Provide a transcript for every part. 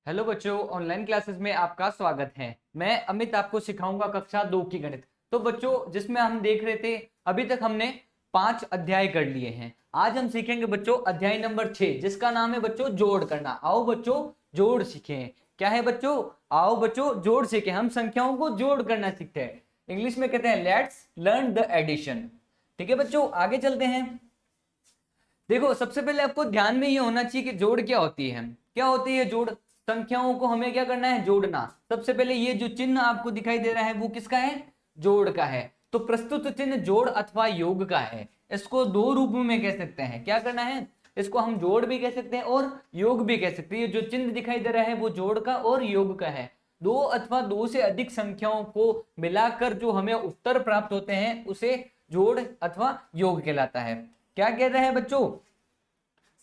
Hello बच्चों, online classes में आपका स्वागत है। मैं अमित आपको सिखाऊंगा कक्षा 2 की गणित। तो बच्चों, जिसमें हम देख रहे थे अभी तक हमने 5 अध्याय कर लिए हैं। आज हम सीखेंगे बच्चों अध्याय नंबर 6, जिसका नाम है बच्चों जोड़ करना। आओ बच्चों जोड़ सीखें। क्या है बच्चों? आओ बच्चों जोड़ सीखें। हम संख्याओं को जोड़ करना सीखते हैं। इंग्लिश में कहते हैं लेट्स लर्न द एडिशन। ठीक है बच्चों, आगे चलते हैं। देखो, सबसे पहले आपको ध्यान में ये होना चाहिए कि जोड़ क्या होती है। क्या होती है जोड़? संख्याओं को हमें क्या करना है? जोड़ना। सबसे पहले ये जो चिन्ह आपको दिखाई दे रहा है वो किसका है? जोड़ का है। तो प्रस्तुत चिन्ह जोड़ अथवा योग का है। इसको दो रूप में कह सकते हैं। क्या करना है? इसको हम जोड़ भी कह सकते हैं और योग भी कह सकते हैं। ये जो चिन्ह दिखाई दे रहा है वो जोड़ का और योग का है। दो अथवा दो से अधिक संख्याओं को मिलाकर जो हमें उत्तर प्राप्त होते हैं उसे जोड़ अथवा योग कहलाता है। क्या कह रहे हैं बच्चों?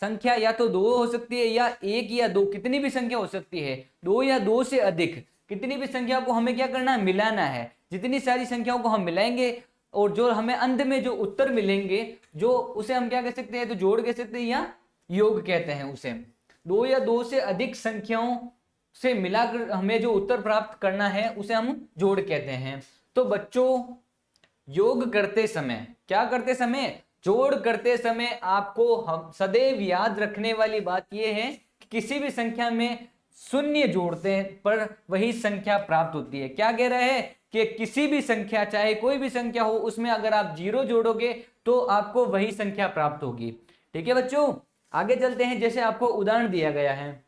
संख्या या तो दो हो सकती है या एक या दो, कितनी भी संख्या हो सकती है। दो या दो से अधिक कितनी भी संख्या को हमें क्या करना है? मिलाना है। जितनी सारी संख्याओं को हम मिलाएंगे और जो हमें अंत में जो उत्तर मिलेंगे जो उसे हम क्या कह सकते हैं? तो जोड़ कह सकते हैं या योग कहते हैं उसे। दो या दो से अधिक संख्याओं से मिलाकर हमें जो उत्तर प्राप्त करना है उसे हम जोड़ कहते हैं। तो बच्चों, योग करते समय, क्या करते समय? जोड़ करते समय आपको हम सदैव याद रखने वाली बात यह है कि किसी भी संख्या में शून्य जोड़ते हैं पर वही संख्या प्राप्त होती है। क्या कह रहा है कि किसी भी संख्या, चाहे कोई भी संख्या हो, उसमें अगर आप जीरो जोड़ोगे तो आपको वही संख्या प्राप्त होगी। ठीक है बच्चों, आगे चलते हैं। जैसे आपको उदाहरण दिया गया है,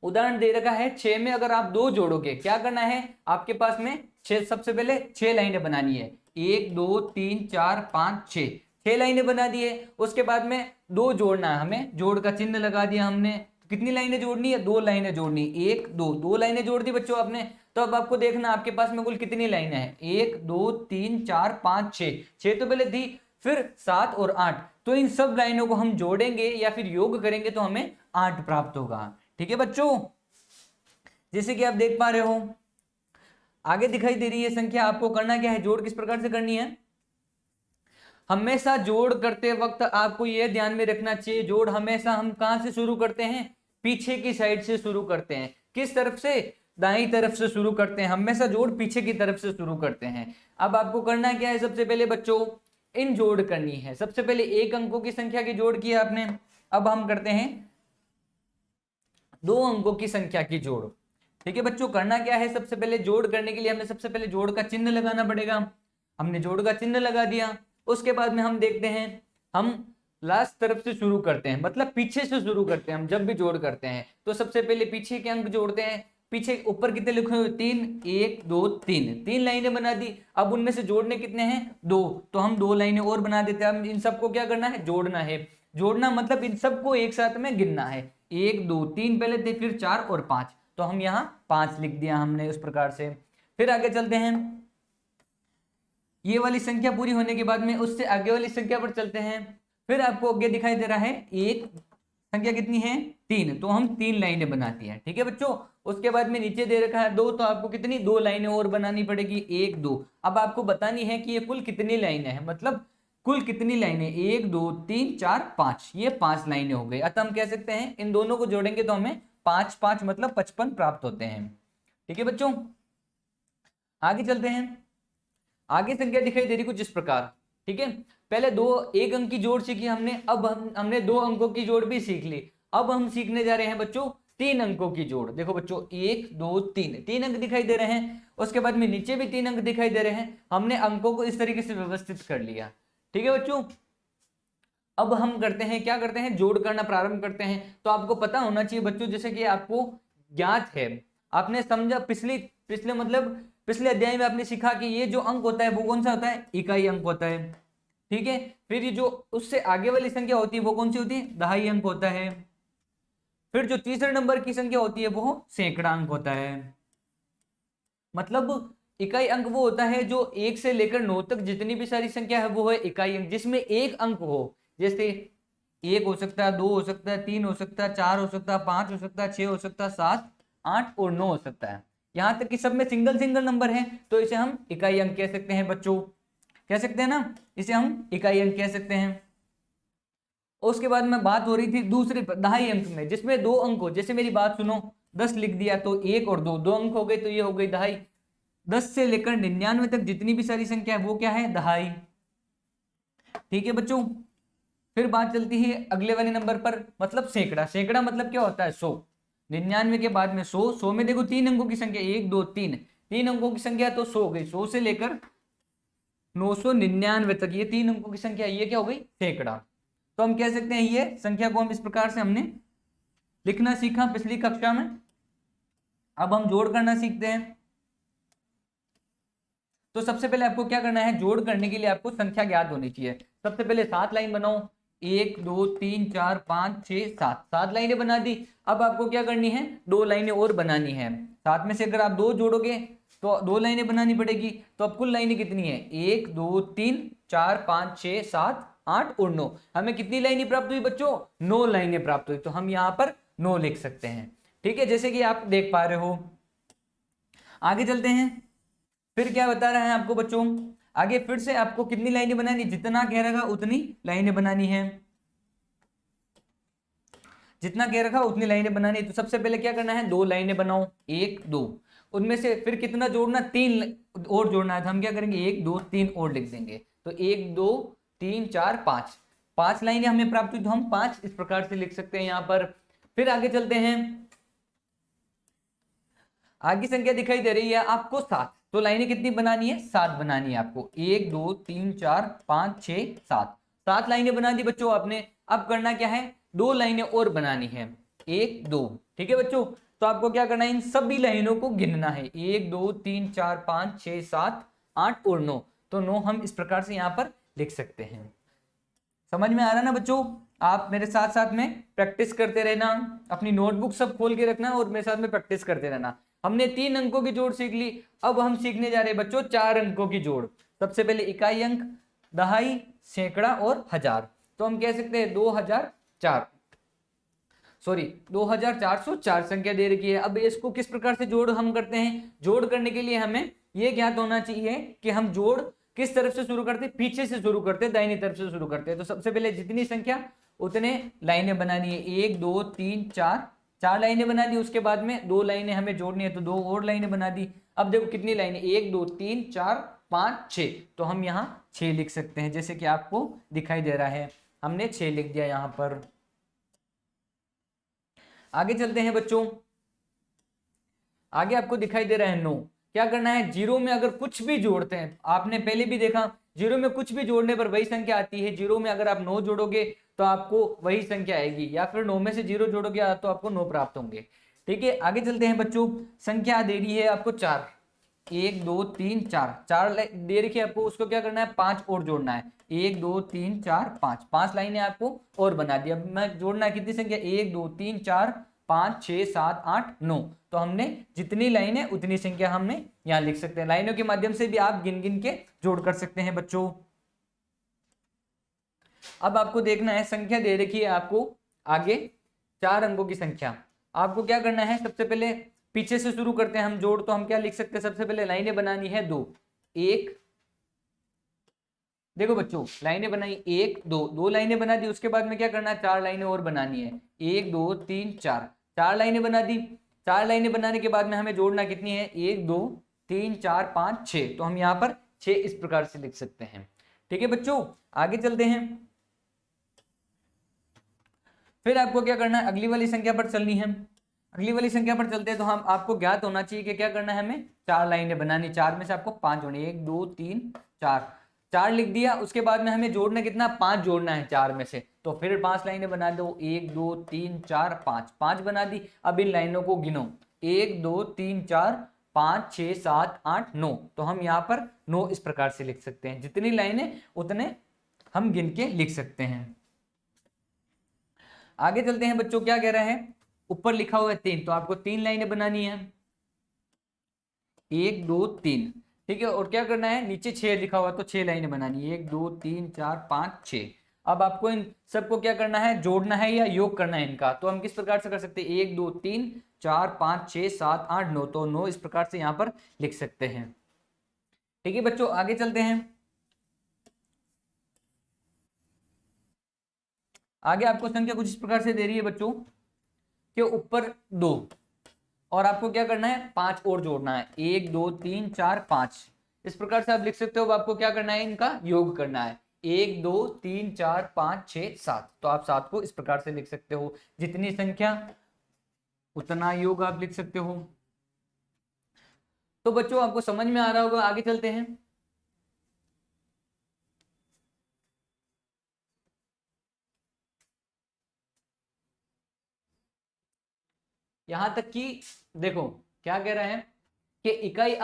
उदाहरण दे रखा है 6 में अगर आप 2 जोड़ोगे, क्या करना है आपके पास में? 6, सबसे पहले 6 लाइनें बनानी है। 1 2 3 4 5 6, 6 लाइनें बना दिए। उसके बाद में 2 जोड़ना है हमें, जोड़ का चिन्ह लगा दिया हमने। तो कितनी लाइनें जोड़नी है? 2 लाइनें जोड़नी। 1 2, 2 लाइनें जोड़ दी बच्चों आपने। तो अब आपको देखना आपके पास में कुल कितनी लाइनें हैं। 1 2 3 4 5 6, 6 तो पहले थी, फिर 7 और 8। तो इन सब लाइनों को हम जोड़ेंगे या फिर योग करेंगे तो हमें 8 प्राप्त होगा। ठीक है बच्चों, जैसे कि आप देख पा रहे हो आगे दिखाई दे रही है संख्या। आपको करना क्या है? जोड़ किस प्रकार से करनी है? हमेशा जोड़ करते वक्त आपको यह ध्यान में रखना चाहिए, जोड़ हमेशा हम कहां से शुरू करते हैं? पीछे की साइड से शुरू करते हैं। किस तरफ से? दाईं तरफ से शुरू करते हैं। हमेशा जोड़ पीछे की तरफ से शुरू करते हैं। अब आपको करना क्या है? सबसे पहले बच्चों इन जोड़ करनी है। सबसे पहले एक अंकों की संख्या की जोड़ की आपने। अब हम करते हैं 2 अंकों की संख्या की जोड़। ठीक है बच्चों, करना क्या है? सबसे पहले जोड़ करने के लिए हमें सबसे पहले जोड़ का चिन्ह लगाना पड़ेगा। हमने जोड़ का चिन्ह लगा दिया। उसके बाद में हम देखते हैं, हम लास्ट तरफ से शुरू करते हैं, मतलब पीछे से शुरू करते हैं। हम जब भी जोड़ करते हैं तो सबसे पहले पीछे के अंक जोड़ते हैं। पीछे ऊपर कितने लिखे हुए? 3, 1 2 3, 3 लाइनें बना दी। अब उनमें से जोड़ने कितने हैं? 2, तो हम 2 लाइनें और बना देते हैं। अब इन सबको क्या करना है? जोड़ना है। जोड़ना मतलब इन सबको एक साथ में गिनना है। 1 2 3 पहले थे, फिर 4 और 5, तो हम यहाँ 5 लिख दिया हमने उस प्रकार से। फिर आगे चलते हैं। ये वाली संख्या पूरी होने के बाद में उससे आगे वाली संख्या पर चलते हैं। फिर आपको आगे दिखाई दे रहा है एक संख्या कितनी है? 3, तो हम 3 लाइनें बनाती हैं। ठीक है बच्चों, उसके बाद में नीचे दे रखा है 2, तो आपको कितनी? 2 लाइनें और बनानी पड़ेगी। 1 2, अब आपको बतानी है कि ये कुल कितनी लाइनें हैं, मतलब कुल कितनी लाइनें? 1 2 3 4 5, ये 5 लाइनें हो गई। अतः हम कह सकते हैं इन दोनों को जोड़ेंगे तो हमें 5 5 मतलब 55 प्राप्त होते हैं। ठीक है बच्चों, आगे चलते हैं। आगे संख्या दिखाई दे रही कुछ इस प्रकार। ठीक है, पहले एक अंक की जोड़ सीखी हमने। अब हमने 2 अंकों की जोड़ भी सीख ली। अब हम सीखने जा रहे हैं बच्चों 3 अंकों की जोड़। देखो बच्चों 1 2 3, 3 अंक दिखाई दे रहे हैं। उसके बाद में नीचे भी 3 अंक दिखाई दे रहे हैं। हमने अंकों को इस तरीके से व्यवस्थित कर लिया। ठीक है बच्चों, अब हम करते हैं, क्या करते हैं? जोड़ करना प्रारंभ करते हैं। तो आपको पता होना चाहिए बच्चों, जैसे कि आपको ज्ञात है, आपने समझा पिछले मतलब पिछले अध्याय में आपने सीखा कि ये जो अंक होता है वो कौन सा होता है? इकाई अंक होता है। ठीक है, फिर ये जो उससे आगे वाली संख्या होती है वो कौन सी होती है? दहाई अंक होता है। फिर जो तीसरे नंबर की संख्या होती है वो सैकड़ा अंक होता है। मतलब इकाई अंक वो होता है जो 1 से लेकर 9 तक जितनी भी सारी संख्या है वो है इकाई अंक, जिसमें एक अंक हो। जैसे 1 हो सकता है, 2 हो सकता है, 3 हो सकता है, 4 हो सकता है, 5 हो सकता है, 6 हो सकता है, 7 8 और 9 हो सकता है। यहाँ तक कि सब में सिंगल सिंगल नंबर है, तो इसे हम इकाई अंक कह सकते हैं बच्चों। कह सकते हैं ना, इसे हम इकाई अंक कह सकते हैं। उसके बाद में बात हो रही थी दूसरे दहाई अंक में, जिसमें 2 अंक हो। जैसे मेरी बात सुनो, 10 लिख दिया तो 1 और 2 अंक हो गए, तो ये हो गई दहाई। 10 से लेकर 99 तक जितनी भी सारी संख्या है वो क्या है, दहाई। ठीक है बच्चों, फिर बात चलती है अगले वाले नंबर पर, मतलब सैकड़ा। सैकड़ा मतलब क्या होता है, 100। 99 के बाद में 100, 100 में देखो 3 अंकों की संख्या, 1 2 3, 3 अंकों की संख्या तो 100 हो गई। 100 से लेकर 999 तक ये 3 अंकों की संख्या, ये क्या हो गई, सैकड़ा। तो हम कह सकते हैं ये संख्या को हम इस प्रकार से हमने लिखना सीखा पिछली कक्षा में। अब हम जोड़ करना सीखते हैं। तो सबसे पहले आपको क्या करना है, जोड़ करने के लिए आपको संख्या ज्ञात होनी चाहिए। सबसे पहले 7 लाइन बनाओ, 1 2 3 4 5 6 7, 7 लाइनें बना दी। अब आपको क्या करनी है, 2 लाइनें और बनानी है। 7 में से अगर आप 2 जोड़ोगे तो 2 लाइनें बनानी पड़ेगी। तो अब कुल लाइनें कितनी है, 1 2 3 4 5 6 7 8 और 9। हमें कितनी लाइनें प्राप्त हुई बच्चों, 9 लाइनें प्राप्त हुई। तो हम यहाँ पर 9 लिख सकते हैं। ठीक है, जैसे कि आप देख पा रहे हो। आगे चलते हैं, फिर क्या बता रहा है आपको बच्चों, आगे फिर से आपको कितनी लाइनें बनानी, जितना कह रखा उतनी लाइनें बनानी है। जितना कह रखा उतनी लाइनें बनानी है। तो सबसे पहले क्या करना है, 2 लाइनें बनाओ, 1 2, उनमें से फिर कितना जोड़ना, 3 और जोड़ना है। तो हम क्या करेंगे, 1 2 3 और लिख देंगे। तो 1 2 3 4 5, 5 लाइनें हमें प्राप्त हुई। तो हम 5 इस प्रकार से लिख सकते हैं यहाँ पर। फिर आगे चलते हैं, आगे संख्या दिखाई दे रही है आपको 7। तो लाइनें कितनी बनानी है, 7 बनानी है आपको। 1 2 3 4 5 6 7, 7 लाइनें बना दी बच्चों आपने। अब करना क्या है, 2 लाइनें और बनानी है, 1 2। ठीक है बच्चों, तो आपको क्या करना है, इन सभी लाइनों को गिनना है, 1 2 3 4 5 6 7 8 और 9। तो 9 हम इस प्रकार से यहाँ पर लिख सकते हैं। समझ में आ रहा ना बच्चों, आप मेरे साथ साथ में प्रैक्टिस करते रहना, अपनी नोटबुक सब खोल के रखना और मेरे साथ में प्रैक्टिस करते रहना। हमने 3 अंकों की जोड़ सीख ली। अब हम सीखने जा रहे हैं बच्चों 4 अंकों की जोड़। सबसे पहले इकाई अंक, दहाई, सैकड़ा और हजार। तो हम कह सकते हैं 2404 संख्या दे रखी है। अब इसको किस प्रकार से जोड़ हम करते हैं, जोड़ करने के लिए हमें यह ज्ञात होना चाहिए कि हम जोड़ किस तरफ से शुरू करते हैं, पीछे से शुरू करते हैं, दाहिनी तरफ से शुरू करते हैं। तो सबसे पहले जितनी संख्या उतने लाइनें बनानी है, 1 2 3 4, 4 लाइनें बना दी। उसके बाद में 2 लाइनें हमें जोड़नी है, तो 2 और लाइनें बना दी। अब देखो कितनी लाइनें, 1 2 3 4 5 6। तो हम यहाँ 6 लिख सकते हैं, जैसे कि आपको दिखाई दे रहा है, हमने 6 लिख दिया यहाँ पर। आगे चलते हैं बच्चों, आगे आपको दिखाई दे रहा है 9। क्या करना है, जीरो में अगर कुछ भी जोड़ते हैं, आपने पहले भी देखा, जीरो में कुछ भी जोड़ने पर वही संख्या आती है। जीरो में अगर आप 9 जोड़ोगे तो आपको वही संख्या आएगी, या फिर 9 में से 0 जोड़ोगे तो आपको 9 प्राप्त होंगे। ठीक है, आगे चलते हैं बच्चों, संख्या दे रही है आपको 4, 1 2 3 4, 4 दे रखी है आपको। उसको क्या करना है, 5 और जोड़ना है, 1 2 3 4 5, 5 लाइनें आपको और बना दी। अब मैं जोड़ना है कितनी संख्या, 1 2 3 4 5 6 7 8 9। तो हमने जितनी लाइन है उतनी संख्या हमने यहाँ लिख सकते हैं। लाइनों के माध्यम से भी आप गिन गिन के जोड़ कर सकते हैं बच्चों। अब आपको देखना है, संख्या दे रखी है आपको आगे 4 अंकों की संख्या। आपको क्या करना है, सबसे पहले पीछे से शुरू करते हैं हम जोड़। तो हम क्या लिख सकते हैं, सबसे पहले लाइनें बनानी है 2 1, देखो बच्चों लाइनें बनाई 1 2, 2 लाइनें बना दी। उसके बाद में क्या करना है, 4 लाइनें और बनानी है, 1 2 3 4, 4 लाइनें बना दी। 4 लाइनें बनाने के बाद में हमें जोड़ना कितनी है, 1 2 3 4 5 6। तो हम यहाँ पर 6 इस प्रकार से लिख सकते हैं। ठीक है बच्चों, आगे चलते हैं। फिर आपको क्या करना है, अगली वाली संख्या पर चलनी है। अगली वाली संख्या पर चलते हैं तो हम आपको ज्ञात होना चाहिए कि क्या करना है, हमें 4 लाइनें बनानी। 4 में से आपको 5 जोड़नी, 1 2 3 4, 4 लिख दिया। उसके बाद में हमें जोड़ना कितना, 5 जोड़ना है 4 में से। तो फिर 5 लाइनें बना दो, 1 2 3 4 5, 5 बना दी। अब इन लाइनों को गिनो, 1 2 3 4 5 6 7 8 9। तो हम यहाँ पर 9 इस प्रकार से लिख सकते हैं। जितनी लाइनें उतने हम गिन के लिख सकते हैं। आगे चलते हैं बच्चों, क्या कह रहा है, ऊपर लिखा हुआ है 3। तो आपको 3 लाइनें बनानी है, 1 2 3। ठीक है, और क्या करना है, नीचे 6 लिखा हुआ है तो 6 लाइनें बनानी है, 1 2 3 4 5 6। अब आपको इन सबको क्या करना है, जोड़ना है या योग करना है इनका। तो हम किस प्रकार से कर सकते हैं, 1 2 3 4 5 6 7 8 9। तो 9 इस प्रकार से यहाँ पर लिख सकते हैं। ठीक है बच्चों, आगे चलते हैं। आगे आपको संख्या कुछ इस प्रकार से दे रही है बच्चों, के ऊपर 2, और आपको क्या करना है, 5 और जोड़ना है, 1 2 3 4 5। इस प्रकार से आप लिख सकते हो। अब आपको क्या करना है, इनका योग करना है, 1 2 3 4 5 6 7। तो आप 7 को इस प्रकार से लिख सकते हो, जितनी संख्या उतना योग आप लिख सकते हो। तो बच्चों आपको समझ में आ रहा होगा, आगे चलते हैं। यहां तक कि देखो क्या कह रहे हैं कि इकाई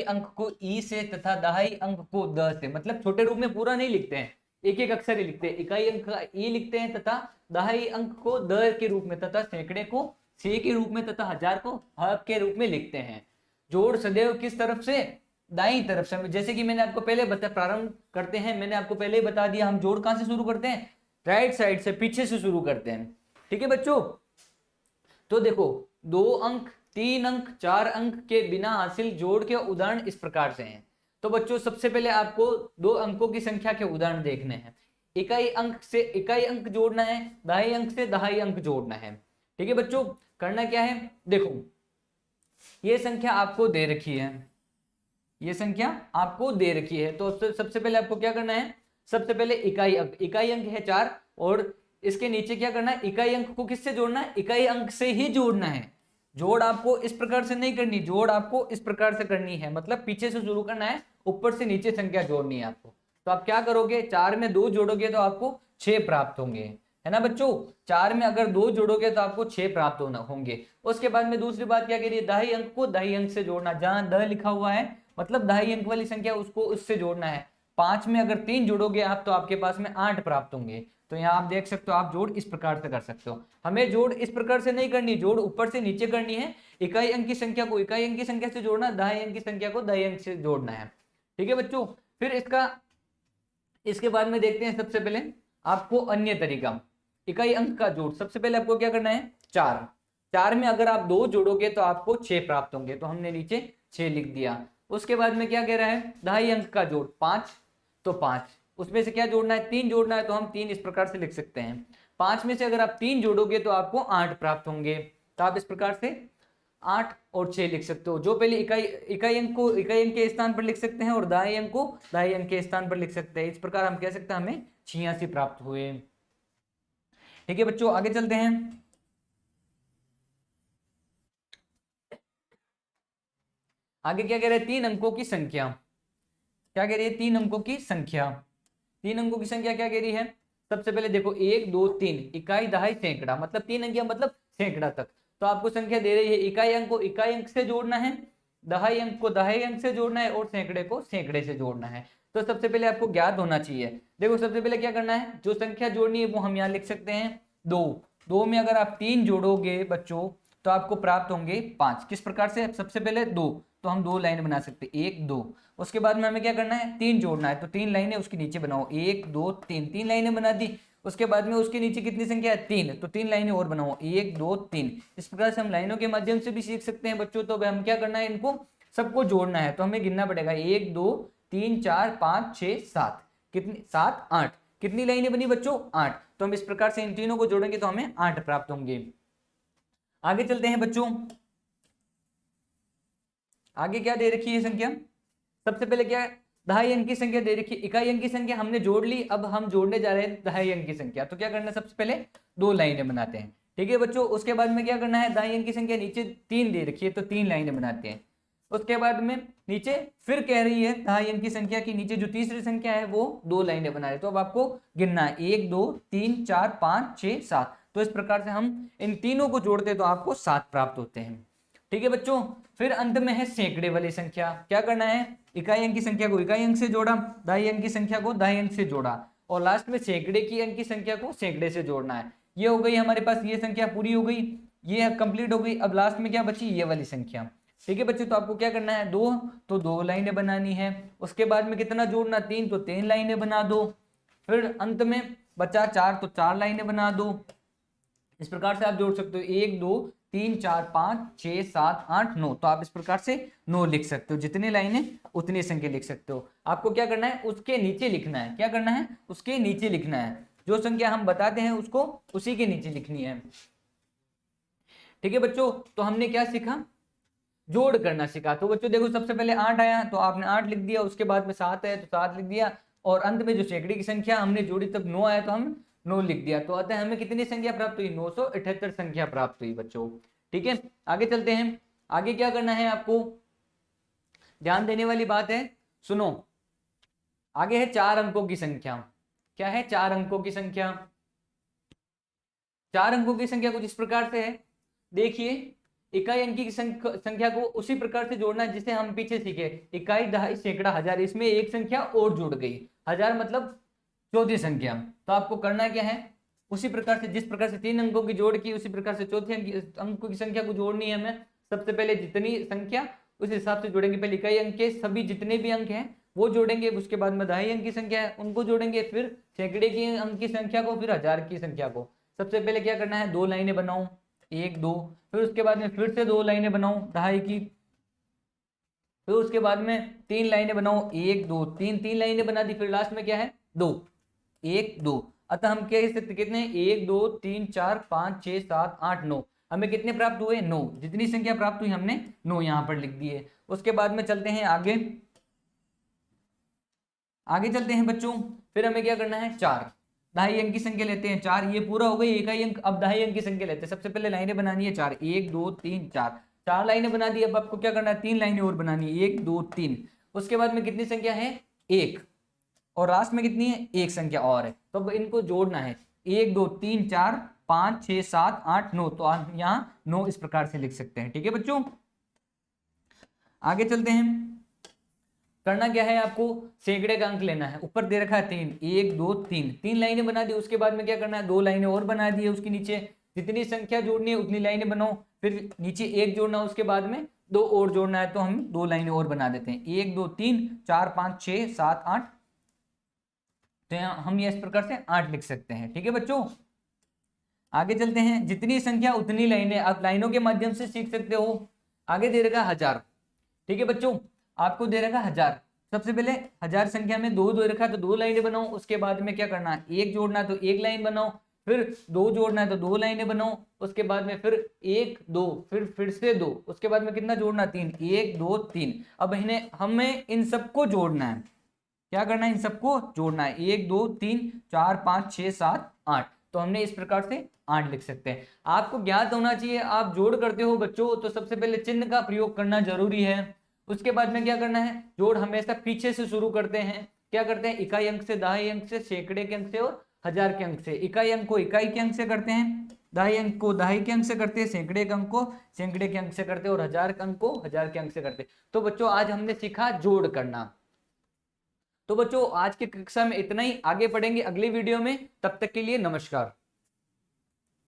अंक को ई से तथा दहाई अंक को द से, मतलब छोटे रूप में पूरा नहीं लिखते हैं, एक एक अक्षर ही लिखते हैं। इकाई अंक का ई लिखते हैं तथा दहाई अंक को द के रूप में तथा सैकड़े को से के रूप में तथा हजार को ह के रूप में लिखते हैं। जोड़ सदैव किस तरफ से, दाई तरफ से। जैसे कि मैंने आपको पहले बताया, प्रारंभ करते हैं, मैंने आपको पहले ही बता दिया, हम जोड़ कहां से शुरू करते हैं, राइट साइड से, पीछे से शुरू करते हैं। ठीक है बच्चों, तो देखो 2 अंक 3 अंक 4 अंक के बिना हासिल जोड़ के उदाहरण इस प्रकार से हैं। तो बच्चों सबसे पहले आपको 2 अंकों की संख्या के उदाहरण देखने हैं। इकाई अंक से इकाई अंक जोड़ना है, दहाई अंक से दहाई अंक जोड़ना है। ठीक है बच्चों, करना क्या है, देखो ये संख्या आपको दे रखी है, ये संख्या आपको दे रखी है। तो सबसे पहले आपको क्या करना है, सबसे पहले इकाई अंक है 4, और इसके नीचे क्या करना है, इकाई अंक को किससे जोड़ना है, इकाई अंक से ही जोड़ना है। जोड़ आपको इस प्रकार से नहीं करनी, जोड़ आपको इस प्रकार से करनी है, मतलब पीछे से शुरू करना है, ऊपर से नीचे संख्या जोड़नी है आपको। तो आप क्या करोगे, 4 में 2 जोड़ोगे तो आपको 6 प्राप्त होंगे, है ना बच्चों। 4 में अगर 2 जोड़ोगे तो आपको 6 प्राप्त होंगे। उसके बाद में दूसरी बात क्या करिए, दहाई अंक को दहाई अंक से जोड़ना, जहां द लिखा हुआ है मतलब दहाई अंक वाली संख्या, उसको उससे जोड़ना है। 5 में अगर 3 जोड़ोगे आप तो आपके पास में 8 प्राप्त होंगे। तो यहाँ आप देख सकते हो, आप जोड़ इस प्रकार से कर सकते हो। हमें जोड़ इस प्रकार से नहीं करनी, जोड़ ऊपर से नीचे करनी है। इकाई अंक की संख्या को इकाई अंक की संख्या से जोड़ना, दहाई अंक की संख्या को दहाई अंक से जोड़ना है। ठीक है बच्चों, फिर इसके बाद में देखते हैं, सबसे पहले आपको अन्य तरीका, इकाई अंक का जोड़। सबसे पहले आपको क्या करना है, 4 में अगर आप 2 जोड़ोगे तो आपको 6 प्राप्त होंगे, तो हमने नीचे 6 लिख दिया। उसके बाद में क्या कह रहा है, दहाई अंक का जोड़ 5, तो 5 उसमें से क्या जोड़ना है, 3 जोड़ना है, तो हम 3 इस प्रकार से लिख सकते हैं। 5 में से अगर आप 3 जोड़ोगे तो आपको 8 प्राप्त होंगे, तो आप इस प्रकार से 8 और 6 लिख सकते हो। जो पहले इकाई अंक को इकाई अंक के स्थान पर लिख सकते हैं, और दहाई अंक को दहाई अंक के स्थान पर लिख सकते हैं। इस प्रकार हम कह सकते हैं हमें 86 प्राप्त हुए। ठीक है बच्चों, आगे चलते हैं। आगे क्या कह रहे हैं, 3 अंकों की संख्या। क्या कह रही है, 3 अंकों की संख्या। 3 अंकों की संख्या क्या कह रही है, सबसे पहले देखो 1 2 3, इकाई दहाई सैकड़ा, मतलब 3 अंक मतलब सैकड़ा तक। तो आपको संख्या दे रही है, इकाई अंक को इकाई अंक से जोड़ना है, दहाई अंक को दहाई अंक से जोड़ना है, और सैकड़े को सैकड़े से जोड़ना है। तो सबसे पहले आपको ज्ञात होना चाहिए। देखो सबसे पहले क्या करना है, जो संख्या जोड़नी है वो हम यहाँ लिख सकते हैं 2 में अगर आप 3 जोड़ोगे बच्चों तो आपको प्राप्त होंगे 5। किस प्रकार से, सबसे पहले 2, तो हम 2 लाइन बना सकते हैं, 1 2। उसके बाद में हमें क्या करना है, 3 जोड़ना है, तो 3 लाइनें उसके नीचे बनाओ, 1 2 3, 3 लाइनें बना दी। उसके बाद में उसके नीचे कितनी संख्या है, 3, तो 3 लाइनें और बनाओ, 1 2 3। इस प्रकार से हम लाइनों के माध्यम से भी सीख सकते हैं बच्चों। तो हम क्या करना है, इनको सबको जोड़ना है, तो हमें गिनना पड़ेगा, 1 2 3 4 5 6 7, कितनी 7 8, कितनी लाइनें बनी बच्चों, 8। तो हम इस प्रकार से इन तीनों को जोड़ेंगे तो हमें 8 प्राप्त होंगे। आगे चलते हैं बच्चों, आगे क्या दे रखी है संख्या। सबसे पहले क्या है, दहाई अंक की संख्या दे रखी है, इकाई अंक की संख्या हमने जोड़ ली, अब हम जोड़ने जा रहे हैं दहाई अंक की संख्या। तो क्या करना है, सबसे पहले 2 लाइनें बनाते हैं। ठीक है बच्चों, उसके बाद में क्या करना है, दहाई अंक की संख्या नीचे 3 दे रखी है, तो 3 लाइनें बनाते हैं। उसके बाद में नीचे फिर कह रही है दहाई अंक की संख्या की नीचे जो तीसरी संख्या है वो 2 लाइनें बना रहे। तो अब आपको गिनना है, 1 2 3 4 5 6 7। तो इस प्रकार से हम इन तीनों को जोड़ते तो आपको 7 प्राप्त होते हैं। ठीक है बच्चों, फिर अंत में है सैकड़े वाली संख्या। क्या करना है, इकाई अंक की संख्या को इकाई अंक से जोड़ा, दहाई अंक की संख्या को दहाई अंक से जोड़ा, और लास्ट में सैकड़े की अंक की संख्या को सैकड़े से जोड़ना है। ये हो गई हमारे पास, ये संख्या पूरी हो गई, ये कंप्लीट हो गई। अब लास्ट में क्या बची, ये वाली संख्या। ठीक है बच्चों, तो आपको क्या करना है, 2 तो 2 लाइनें बनानी है। उसके बाद में कितना जोड़ना, 3, तो 3 लाइनें बना दो। फिर अंत में बचा 4, तो 4 लाइनें बना दो। इस प्रकार से आप जोड़ सकते हो, 1 2 3 4 5 6 7 8 9। तो आप इस प्रकार से 9 लिख सकते हो, जितनी लाइनें उतनी संख्या लिख सकते हो। आपको क्या करना है, उसके नीचे लिखना है। क्या करना है, उसके नीचे लिखना है, जो संख्या हम बताते हैं उसको उसी के नीचे लिखनी है। ठीक है बच्चों, तो हमने क्या सीखा, जोड़ करना सीखा। तो बच्चों देखो सबसे पहले 8 आया तो आपने 8 लिख दिया, उसके बाद में 7 है तो 7 लिख दिया, और अंत में जो सैकड़े की संख्या हमने जोड़ी तब 9 आया तो हम 9 लिख दिया। तो अतः हमें कितनी संख्या प्राप्त हुई, 978 संख्या प्राप्त हुई बच्चों। ठीक है, आगे चलते हैं। आगे क्या करना है आपको, ध्यान देने वाली बात है, सुनो। आगे है 4 अंकों की संख्या। क्या है, 4 अंकों की संख्या। 4 अंकों की संख्या कुछ इस प्रकार से है, देखिए इकाई अंक की संख्या को उसी प्रकार से जोड़ना है जिसे हम पीछे सीखे, इकाई, दहाई, सैकड़ा, हजार, इसमें एक संख्या और जुड़ गई, हजार मतलब चौथी संख्या। तो आपको करना क्या है, उसी प्रकार से जिस प्रकार से 3 अंकों की जोड़ की, उसी प्रकार से चौथे अंकों की संख्या को जोड़नी है हमें। सबसे पहले जितनी संख्या उस हिसाब से जोड़ेंगे, पहले इकाई अंक के सभी जितने भी अंक हैं वो जोड़ेंगे, उसके बाद में दहाई अंक की संख्या है उनको जोड़ेंगे, फिर सैकड़े की अंक की संख्या को, फिर हजार की संख्या को। सबसे पहले क्या करना है, 2 लाइनें बनाओ, 1 2, फिर उसके बाद में फिर से 2 लाइनें बनाओ दहाई की, फिर उसके बाद में 3 लाइनें बनाओ, 1 2 3, 3 लाइनें बना दी, फिर लास्ट में क्या है 2 1 2। अतः हम क्या सकते कितने, 1 2 3 4 5 6 7 8 9, हमें कितने प्राप्त हुए 9, जितनी संख्या प्राप्त हुई हमने 9 यहाँ पर लिख दी है। उसके बाद में चलते हैं आगे, आगे चलते हैं बच्चों। फिर हमें क्या करना है, 4 दहाई अंक की संख्या लेते हैं, 4 ये पूरा हो गई इकाई अंक। अब दहाई अंक की संख्या लेते हैं, सबसे पहले लाइनें बनानी है 4, 1 2 3 4, 4 लाइनें बना दी। अब आपको क्या करना है, 3 लाइनें और बनानी है, 1 2 3। उसके बाद में कितनी संख्या है, 1, और लास्ट में कितनी है, एक संख्या और है, तो अब इनको जोड़ना है, 1 2 3 4 5 6 7 8 9, तो यहाँ 9 इस प्रकार से लिख सकते हैं। ठीक है बच्चों, आगे चलते हैं। करना क्या है आपको, सैकड़े का अंक लेना है, ऊपर दे रखा है 3, 1 2 3, 3 लाइनें बना दी। उसके बाद में क्या करना है, 2 लाइनें और बना दी है, उसके नीचे जितनी संख्या जोड़नी है उतनी लाइनें बनाओ, फिर नीचे 1 जोड़ना, उसके बाद में 2 और जोड़ना है, तो हम 2 लाइनें और बना देते हैं, 1 2 3 4 5 6 7 8, तो हम ये इस प्रकार से 8 लिख सकते हैं। ठीक है बच्चों, आगे चलते हैं। जितनी संख्या उतनी लाइनें, आप लाइनों के माध्यम से सीख सकते हो। आगे दे रखा 1000, ठीक है बच्चों, आपको दे रखा 1000। सबसे पहले 1000 संख्या में 2 दे रखा है तो 2 लाइनें बनाओ, उसके बाद में क्या करना है, 1 जोड़ना है तो 1 लाइन बनाओ, फिर 2 जोड़ना है तो 2 लाइनें बनाओ, उसके बाद में फिर 1 2, फिर से 2, उसके बाद में कितना जोड़ना, 3, 1 2 3। अब इन्हें हमें इन सबको जोड़ना है, क्या करना है, इन सबको जोड़ना है, 1 2 3 4 5 6 7 8, तो हमने इस प्रकार से 8 लिख सकते हैं। आपको ज्ञात होना चाहिए, आप जोड़ करते हो बच्चों तो सबसे पहले चिन्ह का प्रयोग करना जरूरी है। उसके बाद में क्या करना है, जोड़ हमेशा पीछे से शुरू करते हैं। क्या करते हैं, इकाई अंक से, दहाई अंक से, सैकड़े के अंक से और हजार के अंक से। इकाई अंक को इकाई के अंक से करते हैं, दहाई अंक को दहाई के अंक से करते हैं, सैकड़े के अंक को सैकड़े के अंक से करते हैं, और हजार के अंक को हजार के अंक से करते हैं। तो बच्चों आज हमने सीखा जोड़ करना। तो बच्चों आज की कक्षा में इतना ही, आगे पढ़ेंगे अगली वीडियो में, तब तक के लिए नमस्कार।